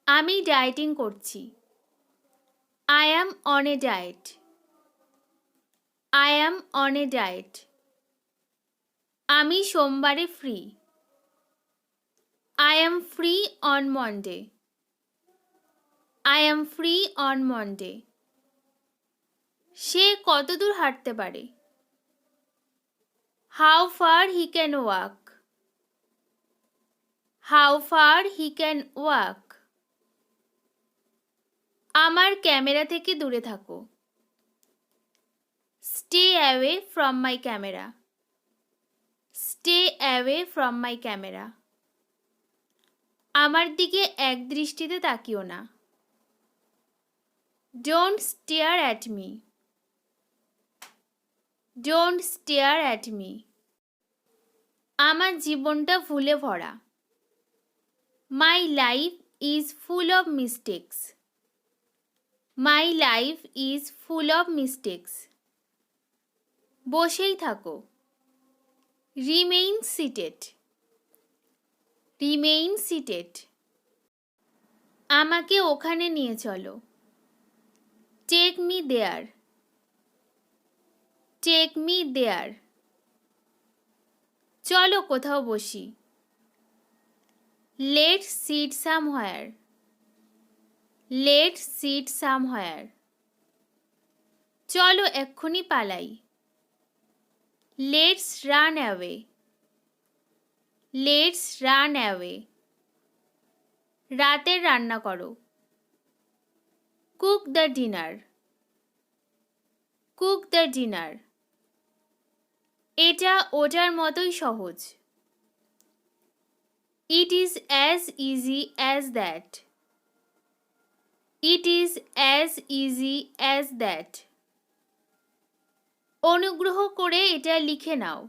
আমি ডায়েটিং করছি। I am on a diet. I am on a diet. আমি সোমবারে free. I am free on Monday. I am free on Monday. সে কতদূর হাঁটতে পারে? How far he can walk. How far he can walk. আমার camera থেকে দূরে থাকো। Stay away from my camera. Stay away from my camera. আমার দিকে একদৃষ্টিতে তাকিও না। Don't stare at me. Don't stare at me. আমার জীবনটা ভুলে ভরা। My life is full of mistakes. My life is full of mistakes. বসেই থাকো। Remain seated. Remain seated. আমাকে ওখানে নিয়ে চলো। Take me there. Take me there. চলো কোথাও বসি। Let's sit somewhere. Let's sit somewhere. চলো এক্ষুনি পালাই। Let's run away. Let's run away. রাতের রান্না করো। Cook the dinner. Cook the dinner. এটা ওটার মতোই সহজ। It is as easy as that. It is as easy as that. অনুগ্রহ করে এটা লিখে নাও।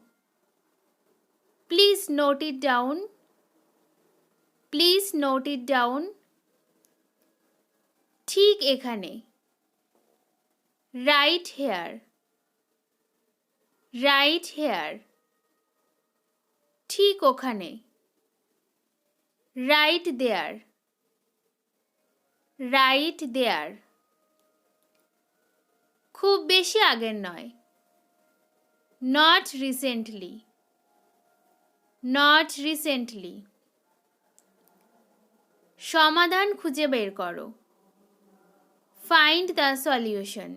Please note it down. Please note it down. ঠিক এখানে। Right here. Right here. ঠিক ওখানে। Right there. Right there. খুব বেশি আগের নয়। Not recently. Not recently. সমাধান খুঁজে বের করো। Find the solution.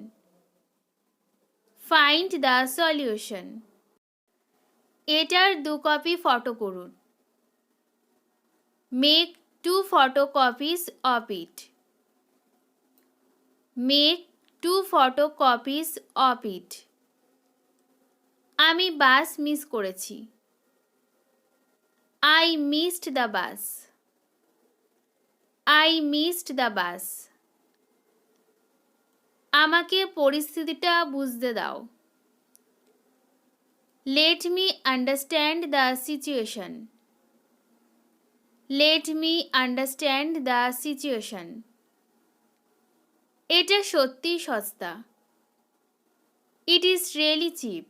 Find the solution. এটার 2 কপি ফটো করুন। Make 2 photocopies of it. Make 2 photocopies of it. আমি বাস মিস করেছি। I missed the bus. I missed the bus. আমাকে পরিস্থিতিটা বুঝতে দাও। Let me understand the situation. Let me understand the situation. এটা সত্যিই সস্তা। It is really cheap.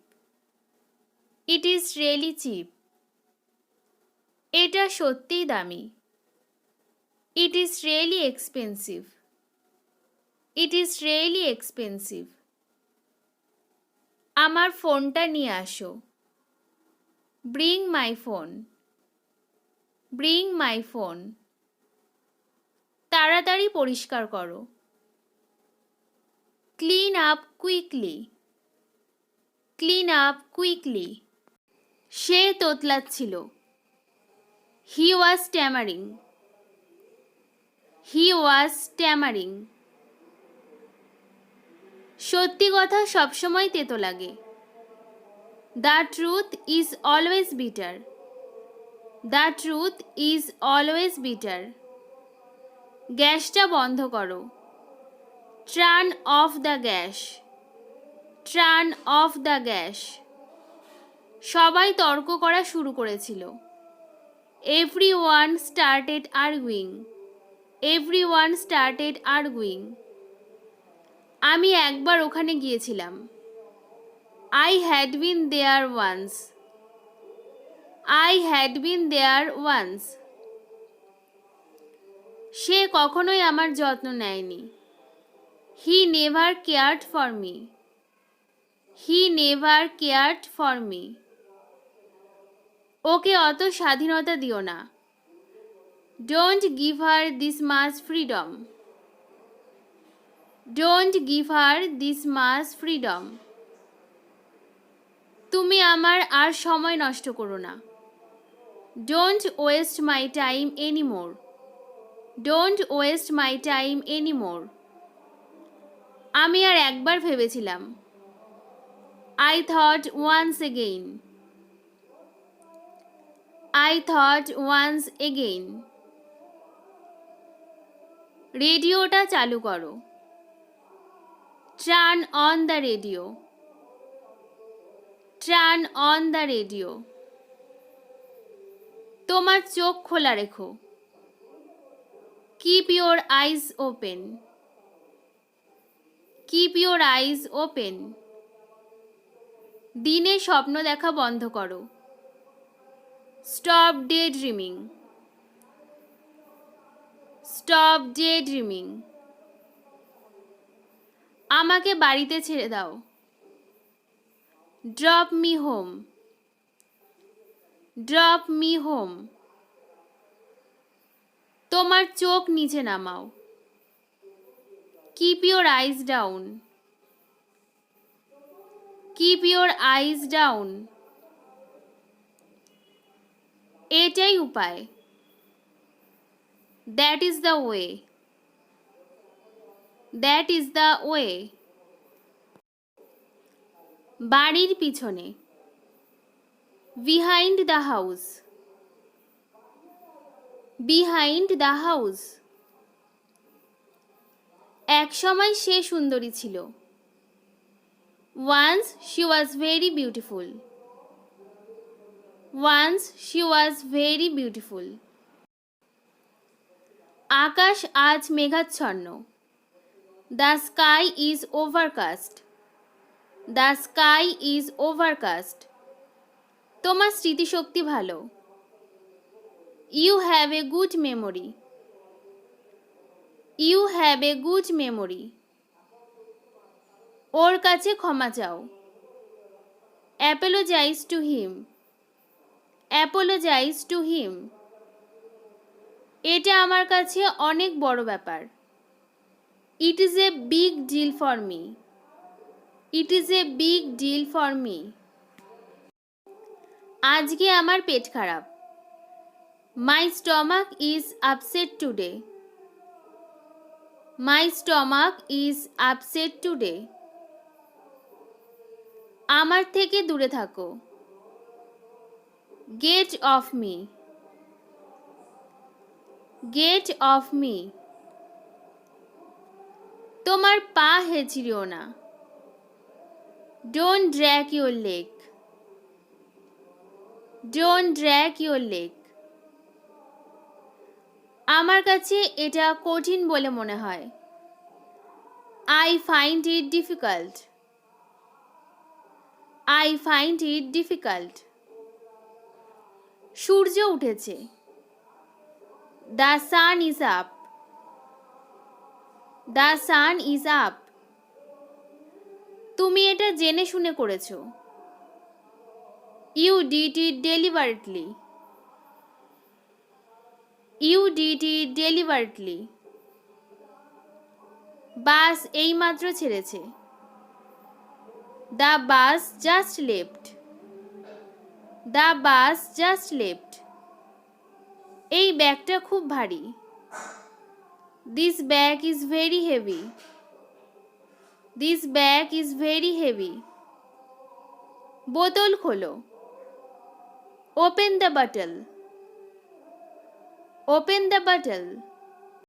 It is really cheap. এটা সত্যিই দামি। It is really expensive. It is really expensive. আমার ফোনটা নিয়ে আসো। Bring my phone. Bring my phone. তাড়াতাড়ি পরিষ্কার করো। Clean up quickly. Clean up quickly. Say তোতলাচ্ছিল। He was stammering. He was stammering. সত্যি কথা সবসময় তেতো লাগে। The truth is always bitter. The truth is always bitter. গ্যাসটা বন্ধ করো। Turn off the gas. Turn off the gas. সবাই তর্ক করা শুরু করেছিল। Everyone started arguing. Everyone started arguing. আমি একবার ওখানে গিয়েছিলাম। I had been there once. I had been there once. সে কখনোই আমার যত্ন নেয়নি। He never cared for me. He never cared for me. ওকে অত স্বাধীনতা দিও না। Don't give her this much freedom. Don't give her this much freedom. তুমি আমার আর সময় নষ্ট করো না। Don't waste my time anymore. Don't waste my time anymore. আমি আর একবার ভেবেছিলাম। I thought once again. I thought once again. রেডিওটা চালু করো। Turn on the radio. Turn on the radio. তোমার চোখ খোলা রেখো। Keep your eyes open. Keep your eyes open. দিনে স্বপ্ন দেখা বন্ধ করো। Stop daydreaming. Stop daydreaming. আমাকে বাড়িতে ছেড়ে দাও। Drop me home. Drop me home. তোমার চোখ নিচে নামাও। Keep your eyes down. Keep your eyes down. এটাই উপায়। That is the way. That is the way. বাড়ির পিছনে। Behind the house. Behind the house. এক সময় সে সুন্দরী ছিল। Once she was very beautiful. Once she was very beautiful. আকাশ আজ মেঘাচ্ছন্ন। The sky is overcast. The sky is overcast. তোমার স্মৃতিশক্তি ভালো। You have a good memory. You have a good memory. ওর কাছে ক্ষমা চাও। Apologize to him. Apologize to him. এটা আমার কাছে অনেক বড় ব্যাপার। It is a big deal for me. It is a big deal for me. আজকে আমার পেট খারাপ। My stomach is upset today. My stomach is upset today. আমার থেকে দূরে থাকো। Get off me. Get off me. তোমার পা হেঁচড়িও না। Don't drag your leg. Don't drag your leg. আমার কাছে এটা কঠিন বলে মনে হয়। I find it difficult. I find it difficult. সূর্য উঠেছে। The sun is up. The sun is up. তুমি এটা জেনে শুনে করেছো। You did it deliberately. You did it deliberately. বাস এইমাত্র ছেড়েছে। The bus just left. The bus just left. এই ব্যাগটা খুব ভারী। This bag is very heavy. This bag is very heavy. বোতল খোলো। Open the bottle. Open the bottle.